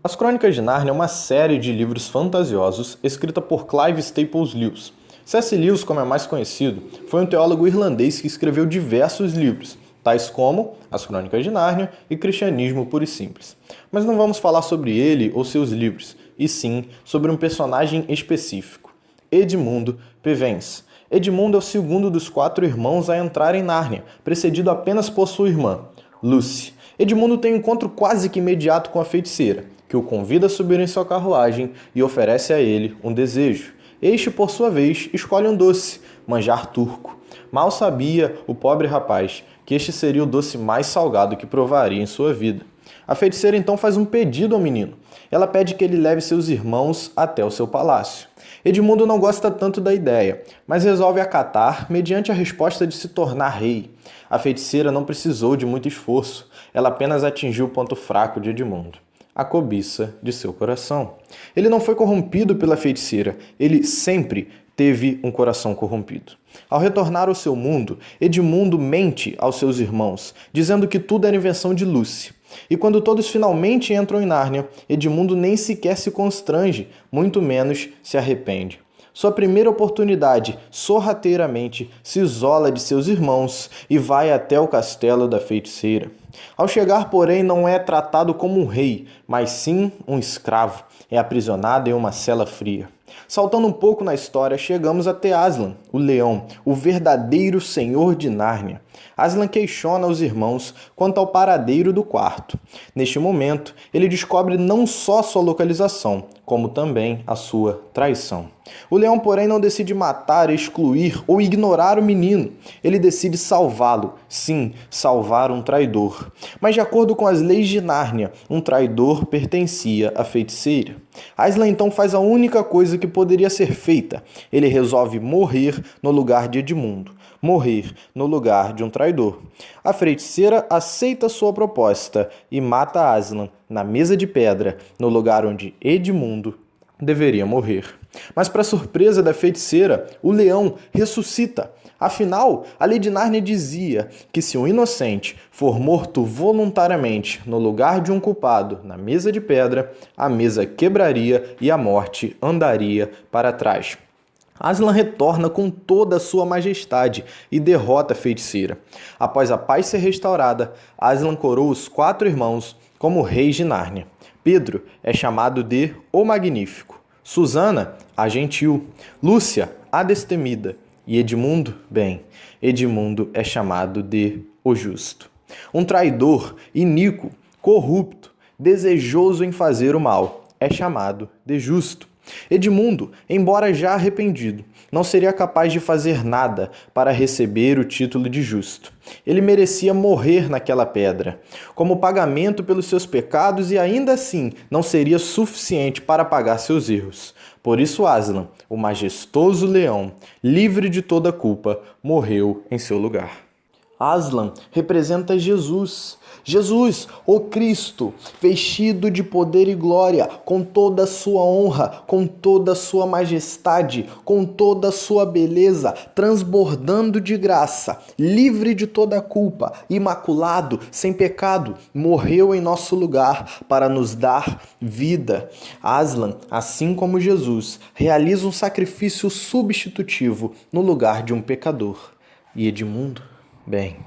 As Crônicas de Nárnia é uma série de livros fantasiosos escrita por Clive Staples Lewis. C.S. Lewis, como é mais conhecido, foi um teólogo irlandês que escreveu diversos livros, tais como As Crônicas de Nárnia e Cristianismo Puro e Simples. Mas não vamos falar sobre ele ou seus livros, e sim sobre um personagem específico, Edmundo Pevensey. Edmundo é o segundo dos 4 irmãos a entrar em Nárnia, precedido apenas por sua irmã, Lucy. Edmundo tem um encontro quase que imediato com a feiticeira, que o convida a subir em sua carruagem e oferece a ele um desejo. Este, por sua vez, escolhe um doce, manjar turco. Mal sabia o pobre rapaz que este seria o doce mais salgado que provaria em sua vida. A feiticeira então faz um pedido ao menino. Ela pede que ele leve seus irmãos até o seu palácio. Edmundo não gosta tanto da ideia, mas resolve acatar mediante a resposta de se tornar rei. A feiticeira não precisou de muito esforço, ela apenas atingiu o ponto fraco de Edmundo, a cobiça de seu coração. Ele não foi corrompido pela feiticeira, ele sempre teve um coração corrompido. Ao retornar ao seu mundo, Edmundo mente aos seus irmãos, dizendo que tudo era invenção de Lucy. E quando todos finalmente entram em Nárnia, Edmundo nem sequer se constrange, muito menos se arrepende. Sua primeira oportunidade, sorrateiramente, se isola de seus irmãos e vai até o castelo da feiticeira. Ao chegar, porém, não é tratado como um rei, mas sim um escravo. É aprisionado em uma cela fria. Saltando um pouco na história, chegamos até Aslan, o leão, o verdadeiro senhor de Nárnia. Aslan questiona os irmãos quanto ao paradeiro do quarto. Neste momento, ele descobre não só sua localização, como também a sua traição. O leão, porém, não decide matar, excluir ou ignorar o menino. Ele decide salvá-lo. Sim, salvar um traidor. Mas de acordo com as leis de Nárnia, um traidor pertencia à feiticeira. Aslan então faz a única coisa que poderia ser feita. Ele resolve morrer no lugar de Edmundo. Morrer no lugar de um traidor. A feiticeira aceita sua proposta e mata Aslan na mesa de pedra, no lugar onde Edmundo deveria morrer. Mas, para surpresa da feiticeira, o leão ressuscita. Afinal, a lei de Nárnia dizia que se um inocente for morto voluntariamente no lugar de um culpado na mesa de pedra, a mesa quebraria e a morte andaria para trás. Aslan retorna com toda a sua majestade e derrota a feiticeira. Após a paz ser restaurada, Aslan coroa os 4 irmãos como reis de Nárnia. Pedro é chamado de O Magnífico, Susana, a Gentil, Lúcia, a Destemida e Edmundo, bem, Edmundo é chamado de O Justo. Um traidor, iníquo, corrupto, desejoso em fazer o mal, é chamado de Justo. Edmundo, embora já arrependido, não seria capaz de fazer nada para receber o título de justo. Ele merecia morrer naquela pedra, como pagamento pelos seus pecados, e ainda assim não seria suficiente para pagar seus erros. Por isso Aslan, o majestoso leão, livre de toda culpa, morreu em seu lugar. Aslan representa Jesus. Jesus, o Cristo, vestido de poder e glória, com toda a sua honra, com toda a sua majestade, com toda a sua beleza, transbordando de graça, livre de toda culpa, imaculado, sem pecado, morreu em nosso lugar para nos dar vida. Aslan, assim como Jesus, realiza um sacrifício substitutivo no lugar de um pecador. E Edmundo? Bem,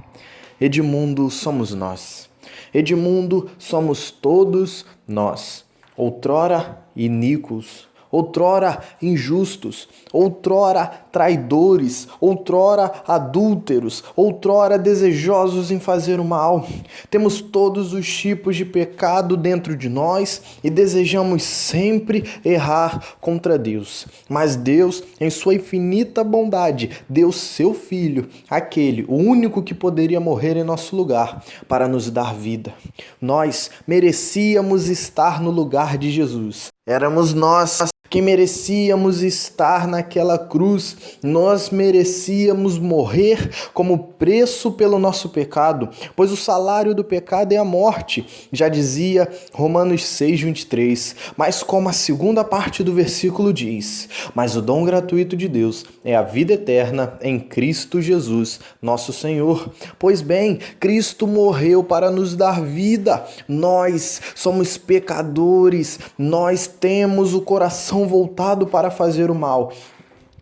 Edmundo somos nós. Edmundo somos todos nós. Outrora iníquos, outrora injustos, outrora traidores, outrora adúlteros, outrora desejosos em fazer o mal. Temos todos os tipos de pecado dentro de nós e desejamos sempre errar contra Deus. Mas Deus, em sua infinita bondade, deu seu Filho, aquele, o único que poderia morrer em nosso lugar, para nos dar vida. Nós merecíamos estar no lugar de Jesus. Éramos nós que merecíamos estar naquela cruz, nós merecíamos morrer como preço pelo nosso pecado, pois o salário do pecado é a morte, já dizia Romanos 6:23, mas como a segunda parte do versículo diz, mas o dom gratuito de Deus é a vida eterna em Cristo Jesus, nosso Senhor. Pois bem, Cristo morreu para nos dar vida, nós somos pecadores, nós temos o coração voltado para fazer o mal.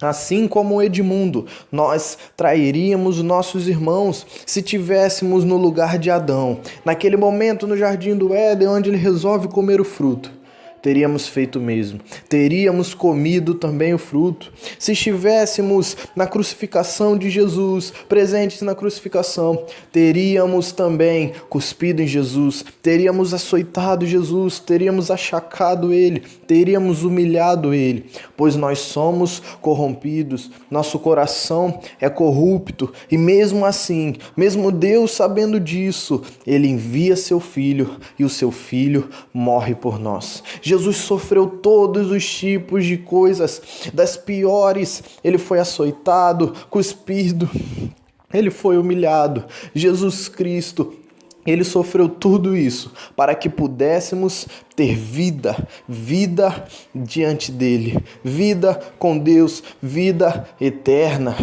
Assim como Edmundo, nós trairíamos nossos irmãos se tivéssemos no lugar de Adão, naquele momento no jardim do Éden, onde ele resolve comer o fruto. Teríamos feito o mesmo, teríamos comido também o fruto. Se estivéssemos na crucificação de Jesus, presentes na crucificação, teríamos também cuspido em Jesus, teríamos açoitado Jesus, teríamos achacado ele, teríamos humilhado ele, pois nós somos corrompidos, nosso coração é corrupto e mesmo assim, mesmo Deus sabendo disso, ele envia seu filho e o seu filho morre por nós. Jesus sofreu todos os tipos de coisas, das piores. Ele foi açoitado, cuspido, ele foi humilhado. Jesus Cristo, ele sofreu tudo isso para que pudéssemos ter vida diante dele, vida com Deus, vida eterna.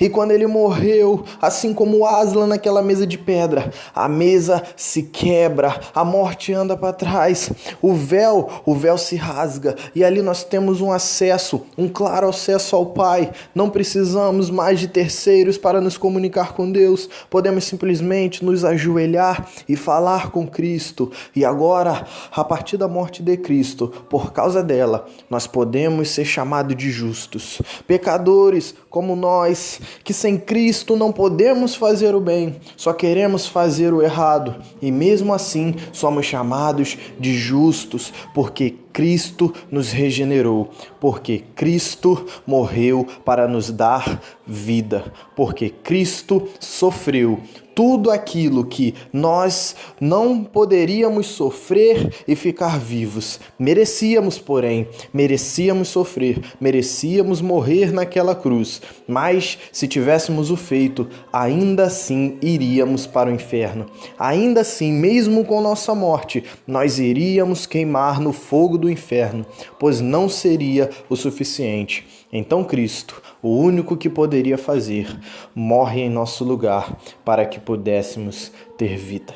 E quando ele morreu, assim como Aslan naquela mesa de pedra, a mesa se quebra, a morte anda para trás, o véu se rasga e ali nós temos um acesso, um claro acesso ao Pai. Não precisamos mais de terceiros para nos comunicar com Deus, podemos simplesmente nos ajoelhar e falar com Cristo. E agora, a partir da morte de Cristo, por causa dela, nós podemos ser chamados de justos. Pecadores como nós, que sem Cristo não podemos fazer o bem, só queremos fazer o errado. E mesmo assim, somos chamados de justos, porque Cristo nos regenerou, porque Cristo morreu para nos dar vida, porque Cristo sofreu tudo aquilo que nós não poderíamos sofrer e ficar vivos. Merecíamos, porém, merecíamos sofrer, merecíamos morrer naquela cruz, mas se tivéssemos o feito, ainda assim iríamos para o inferno. Ainda assim, mesmo com nossa morte, nós iríamos queimar no fogo do inferno, pois não seria o suficiente. Então Cristo, o único que poderia fazer, morre em nosso lugar para que pudéssemos ter vida.